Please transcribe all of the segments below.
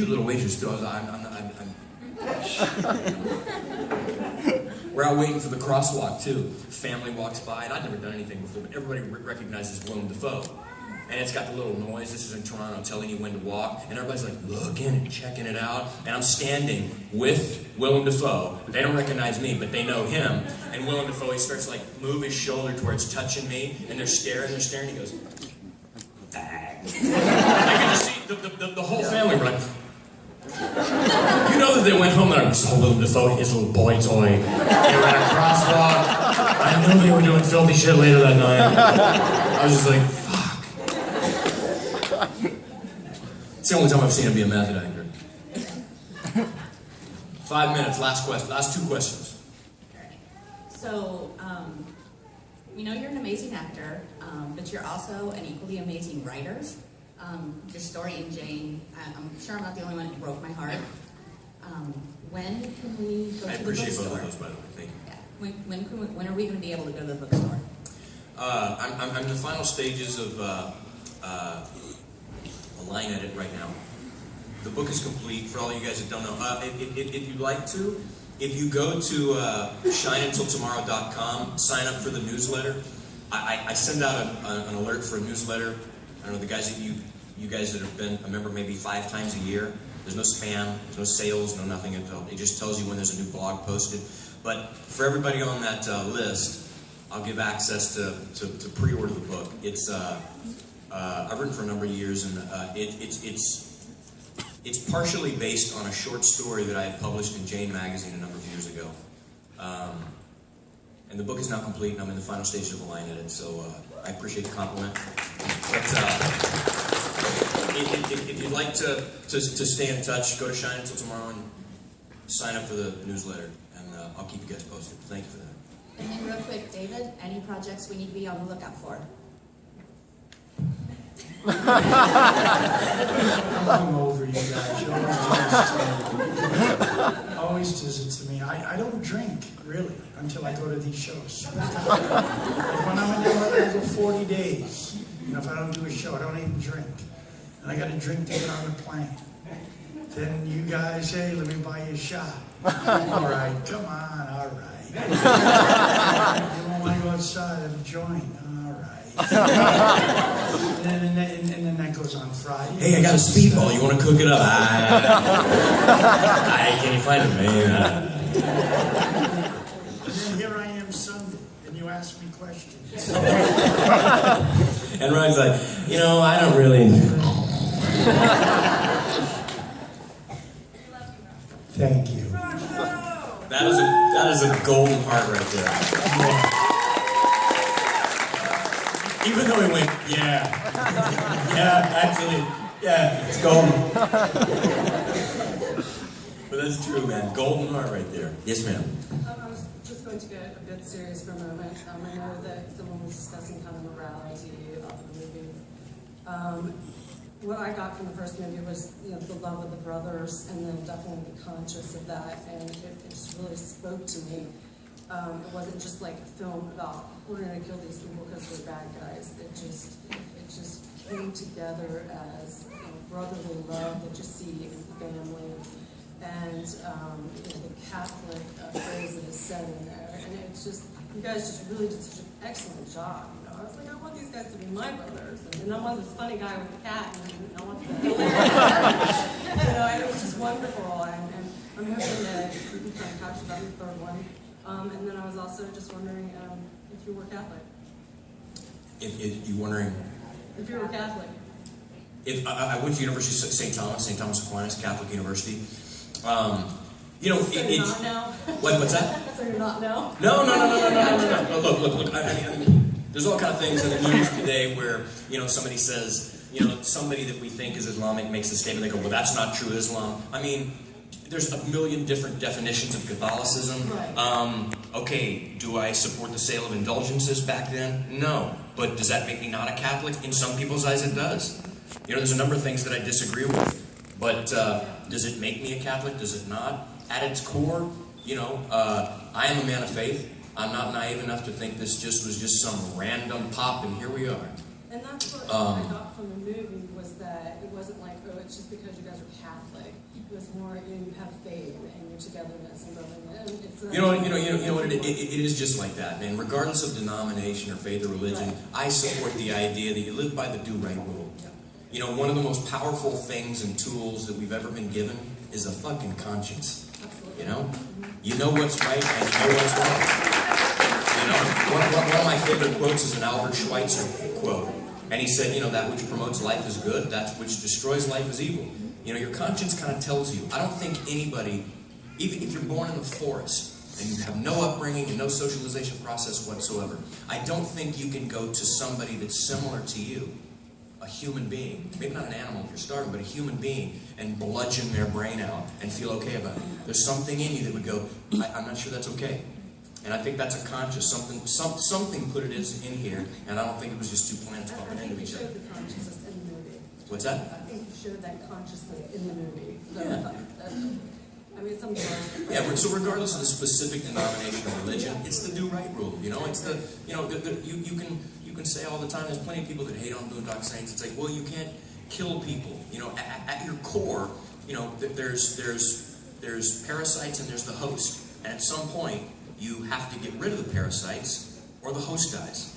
cute little waitress too. We're out waiting for the crosswalk too. Family walks by, and I'd never done anything before, but everybody recognizes Willem Dafoe. And it's got the little noise, this is in Toronto, telling you when to walk, and everybody's like looking and checking it out, and I'm standing with Willem Dafoe. They don't recognize me, but they know him, and Willem Dafoe, he starts like move his shoulder towards touching me, and they're staring, he goes, bag. I can just see the whole family run. You know that they went home and I saw Willem Dafoe, his little boy toy. They were at a crosswalk. I knew they were doing filthy shit later that night. I was just like, fuck. It's the only time I've seen him be a method actor. 5 minutes, last two questions. So, we know you're an amazing actor, but you're also an equally amazing writer. Your story in Jane, I'm sure I'm not the only one who broke my heart. When can we go to the bookstore? I appreciate both of those, by the way. Thank you. Yeah. When are we going to be able to go to the bookstore? I'm in the final stages of a line edit right now. The book is complete. For all you guys that don't know, if you'd like to, if you go to shineuntiltomorrow.com, sign up for the newsletter. I send out an alert for a newsletter. I don't know, the guys that you guys that have been a member maybe 5 times a year. There's no spam, there's no sales, no nothing at all. It just tells you when there's a new blog posted. But for everybody on that list, I'll give access to pre-order the book. It's I've written for a number of years, and it's partially based on a short story that I had published in Jane magazine a number of years ago. And the book is now complete, and I'm in the final stages of a line edit, so I appreciate the compliment. But if you'd like to stay in touch, go to Shine Until Tomorrow and sign up for the newsletter, and I'll keep you guys posted. Thank you for that. And then real quick, David, any projects we need to be on the lookout for? I'm over you guys. You always does it to me. I don't drink, really, until I go to these shows. When I'm in there, I go 40 days. You know, if I don't do a show, I don't even drink. And I got to drink to get on the plane. Then you guys, hey, let me buy you a shot. All right, come on, all right. You don't want to go outside, have a joint. All right. and then that goes on Friday. Hey, I got a speedball. You want to cook it up? Can you find it, man? And then here I am Sunday, and you ask me questions. And Ryan's like, you know, I don't really. Thank you. That is a golden heart right there. Yeah. Even though he went, yeah, actually, yeah, it's golden. But that's true, man. Golden heart right there. Yes, ma'am. I was just going to get a bit serious for a moment. I know that someone was discussing kind of morality of the movie. What I got from the first movie was, you know, the love of the brothers, and then definitely be conscious of that, and it just really spoke to me. It wasn't just like a film about we're going to kill these people because they're bad guys. It just came together as, you know, brotherly love that you see in family, and you know, the Catholic phrase that is said in there, and it's just, you guys just really did such an excellent job. You know, I was like, I want these guys to be my brothers, and I want this funny guy with the cat, and I want the you know, and it was just wonderful, and I'm hoping that we can kind of capture that in the third one. And then I was also just wondering if you were Catholic. If you're wondering? If you were Catholic. If I went to University of St. Thomas Aquinas, Catholic University. You know, so you're not now? What's that? So you're not now? No. Look. I mean, there's all kind of things in the news today where, you know, somebody says, you know, somebody that we think is Islamic makes a statement. They go, well, that's not true Islam. I mean, there's a million different definitions of Catholicism. Right. Okay, do I support the sale of indulgences back then? No. But does that make me not a Catholic? In some people's eyes, it does. You know, there's a number of things that I disagree with. But does it make me a Catholic? Does it not? At its core, you know, I am a man of faith. I'm not naive enough to think this was just some random pop, and here we are. And that's what I got from the movie was that it wasn't like, oh, it's just because you guys are Catholic. It was more, you have faith and your togetherness and brotherhood. You know what? It is just like that, man. Regardless of denomination or faith or religion, Right. I support the idea that you live by the do right rule. You know, one of the most powerful things and tools that we've ever been given is a fucking conscience. Absolutely. You know? You know what's right and you know what's wrong. You know, one of my favorite quotes is an Albert Schweitzer quote. And he said, you know, that which promotes life is good, that which destroys life is evil. You know, your conscience kind of tells you. I don't think anybody, even if you're born in the forest and you have no upbringing and no socialization process whatsoever, I don't think you can go to somebody that's similar to you, a human being, maybe not an animal if you're starving, but a human being, and bludgeon their brain out and feel okay about it. There's something in you that would go, I'm not sure that's okay. And I think that's a conscious, something put it in here, and I don't think it was just two planets bumping into each other. I think you showed the consciousness in the movie. What's that? I think you showed that consciousness in the movie. So Yeah. I mean, some Yeah, so regardless of the specific denomination or religion, it's the do right rule. You know, it's the, you know, you can say all the time, there's plenty of people that hate on Boondock Saints. It's like, well, you can't kill people. You know, at your core, you know, there's parasites and there's the host. And at some point, you have to get rid of the parasites or the host dies.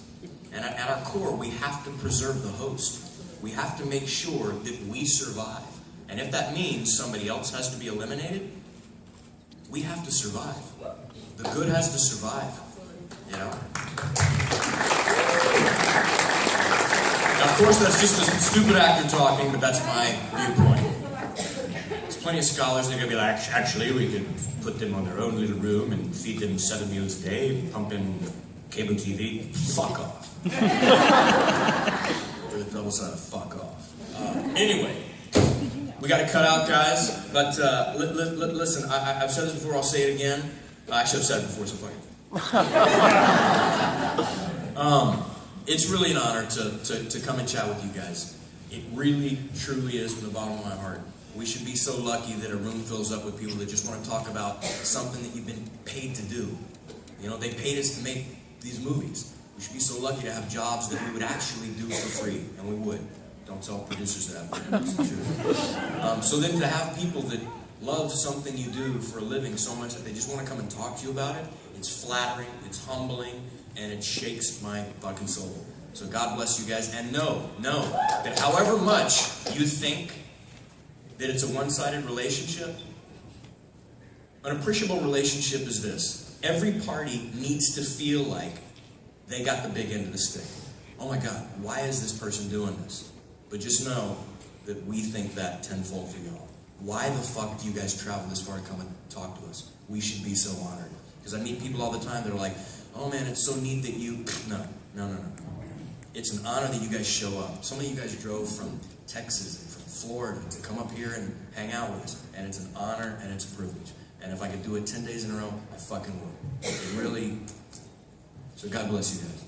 And at our core, we have to preserve the host. We have to make sure that we survive. And if that means somebody else has to be eliminated, we have to survive. The good has to survive. You know? Now, of course, that's just a stupid actor talking, but that's my viewpoint. There's plenty of scholars that are going to be like, actually, we could put them on their own little room and feed them 7 meals a day, pump in cable TV. Fuck off. With a double side of fuck off. Anyway. We got to cut out, guys. But listen, I've said this before. I'll say it again. Actually, I've said it before, so fuck it. It's really an honor to come and chat with you guys. It really, truly is from the bottom of my heart. We should be so lucky that a room fills up with people that just want to talk about something that you've been paid to do. You know, they paid us to make these movies. We should be so lucky to have jobs that we would actually do for free, and we would. Don't tell producers that, but it's the truth. So then to have people that love something you do for a living so much that they just want to come and talk to you about it, it's flattering, it's humbling, and it shakes my fucking soul. So God bless you guys, and know that however much you think that it's a one-sided relationship, an appreciable relationship is this. Every party needs to feel like they got the big end of the stick. Oh my God, why is this person doing this? But just know that we think that tenfold for y'all. Why the fuck do you guys travel this far to come and talk to us? We should be so honored. Because I meet people all the time that are like, oh man, it's so neat that you... No. It's an honor that you guys show up. Some of you guys drove from Texas and from Florida to come up here and hang out with us. And it's an honor and it's a privilege. And if I could do it 10 days in a row, I fucking would. It really... So God bless you guys.